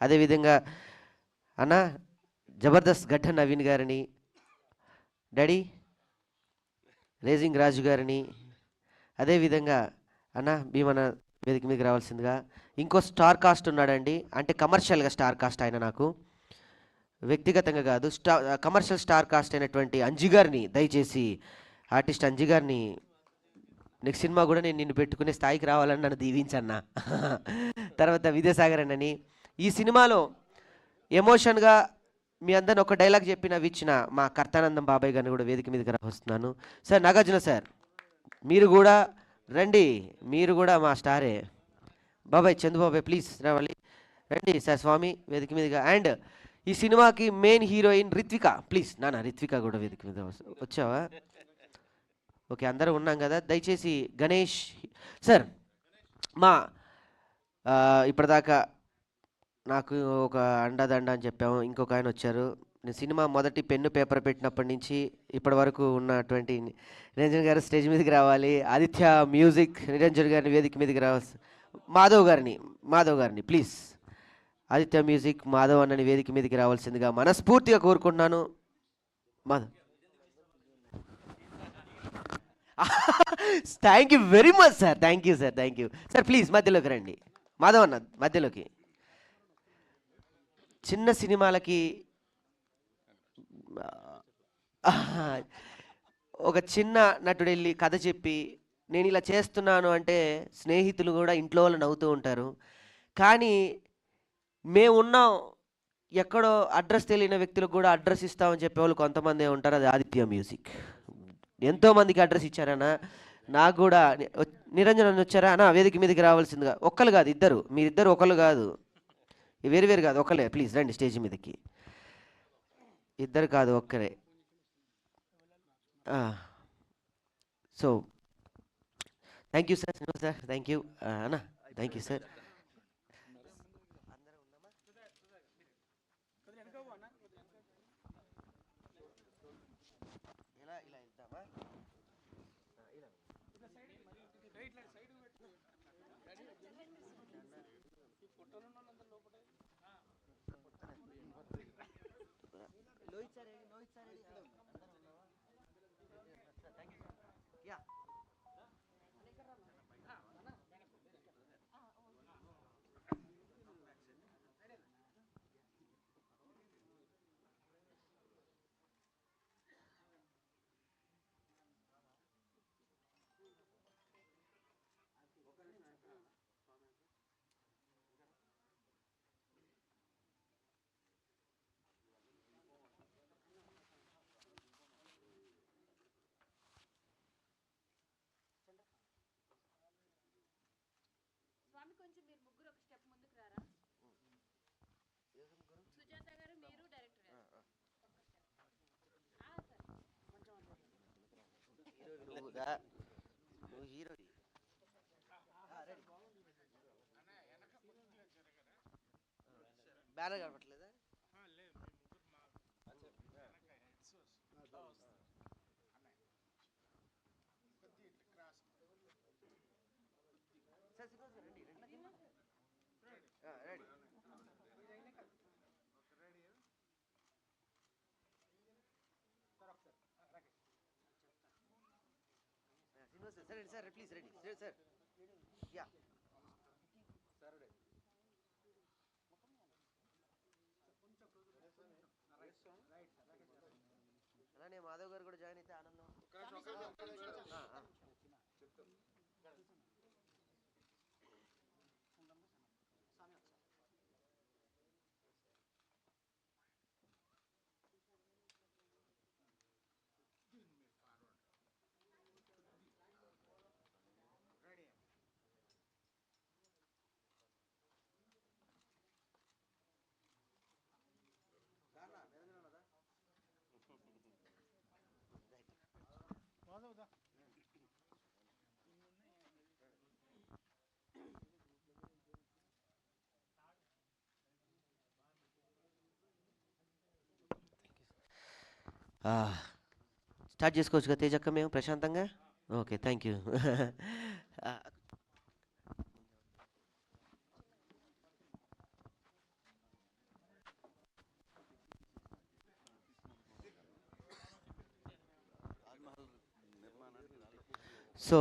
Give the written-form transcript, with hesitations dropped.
అదేవిధంగా అన్న జబర్దస్త్ గడ్డ నవీన్ గారిని, డాడీ రేజింగ్ రాజు గారిని, అదేవిధంగా అన్న భీమన్న వేదిక మీదకి రావాల్సిందిగా. ఇంకో స్టార్ కాస్ట్ ఉన్నాడండి, అంటే కమర్షియల్గా స్టార్ కాస్ట్ ఆయన, నాకు వ్యక్తిగతంగా కాదు, కమర్షియల్ స్టార్ కాస్ట్ అయినటువంటి అంజి గారిని దయచేసి, ఆర్టిస్ట్ అంజి గారిని నెక్స్ట్ సినిమా కూడా నేను నిన్ను పెట్టుకునే స్థాయికి రావాలని నన్ను దీవించన్నా. తర్వాత విద్యాసాగర్ అన్నని ఈ సినిమాలో ఎమోషన్గా మీ అందరిని ఒక డైలాగ్ చెప్పి నవ్విచ్చిన మా కర్తానందం బాబాయ్ గారిని కూడా వేదిక మీదకి వస్తున్నాను. సార్ నాగార్జున సార్, మీరు కూడా రండి, మీరు కూడా మా స్టారే. బాబాయ్ చందుబాబాయ్ ప్లీజ్ రావాలి, రండి సార్ స్వామి వేదిక మీదుగా. అండ్ ఈ సినిమాకి మెయిన్ హీరోయిన్ రిత్విక, ప్లీజ్ నాన్న రిత్విక కూడా వేదిక మీద వచ్చావా? ఓకే, అందరూ ఉన్నాం కదా. దయచేసి గణేష్ సార్, మా ఇప్పటిదాకా నాకు ఒక అండదండ అని చెప్పాము, ఇంకొక ఆయన వచ్చారు. నేను సినిమా మొదటి పెన్ను పేపర్ పెట్టినప్పటి నుంచి ఇప్పటి వరకు ఉన్నటువంటి నిరంజన్ గారు స్టేజ్ మీదకి రావాలి. ఆదిత్య మ్యూజిక్ నిరంజన్ గారిని వేదిక మీదకి రావాలి. మాధవ్ గారిని ప్లీజ్, ఆదిత్య మ్యూజిక్ మాధవ్ అన్నని వేదిక మీదకి రావాల్సిందిగా మనస్ఫూర్తిగా కోరుకుంటున్నాను. Madhav, thank you very much sir, thank you sir, thank you sir. Please మధ్యలోకి రండి మాధవ్ అన్న, మధ్యలోకి. చిన్న సినిమాలకి ఒక చిన్న నటుడు వెళ్ళి కథ చెప్పి నేను ఇలా చేస్తున్నాను అంటే స్నేహితులు కూడా ఇంట్లో వాళ్ళు నవ్వుతూ ఉంటారు. కానీ మేమున్నాం, ఎక్కడో అడ్రస్ తెలియని వ్యక్తులకు కూడా అడ్రస్ ఇస్తామని చెప్పేవాళ్ళు కొంతమంది ఉంటారు. అది ఆదిత్య మ్యూజిక్. ఎంతోమందికి అడ్రస్ ఇచ్చారన్న, నాకు కూడా. నిరంజన్ వచ్చారా అన్న వేదిక మీదకి రావాల్సిందిగా. ఒక్కరు కాదు, ఇద్దరు, మీరిద్దరు ఒకళ్ళు కాదు, వేరు వేరు కాదు, ఒక్కలే. ప్లీజ్ రండి స్టేజ్ మీదకి. ఇద్దరు కాదు, ఒక్కరే. So thank you sir, sir thank you అన్న, థ్యాంక్ యూ సార్. నువ్వు హీరో బ్యానర్ కనపట్లేదా? Ready sir, please ready sir. Yeah అలానే మాధవ్ గారు కూడా జాయిన్ అయితే ఆనందం. స్టార్ట్ చేసుకోవచ్చుగా తేజక్క, మేము ప్రశాంతంగా. Okay, thank you. సో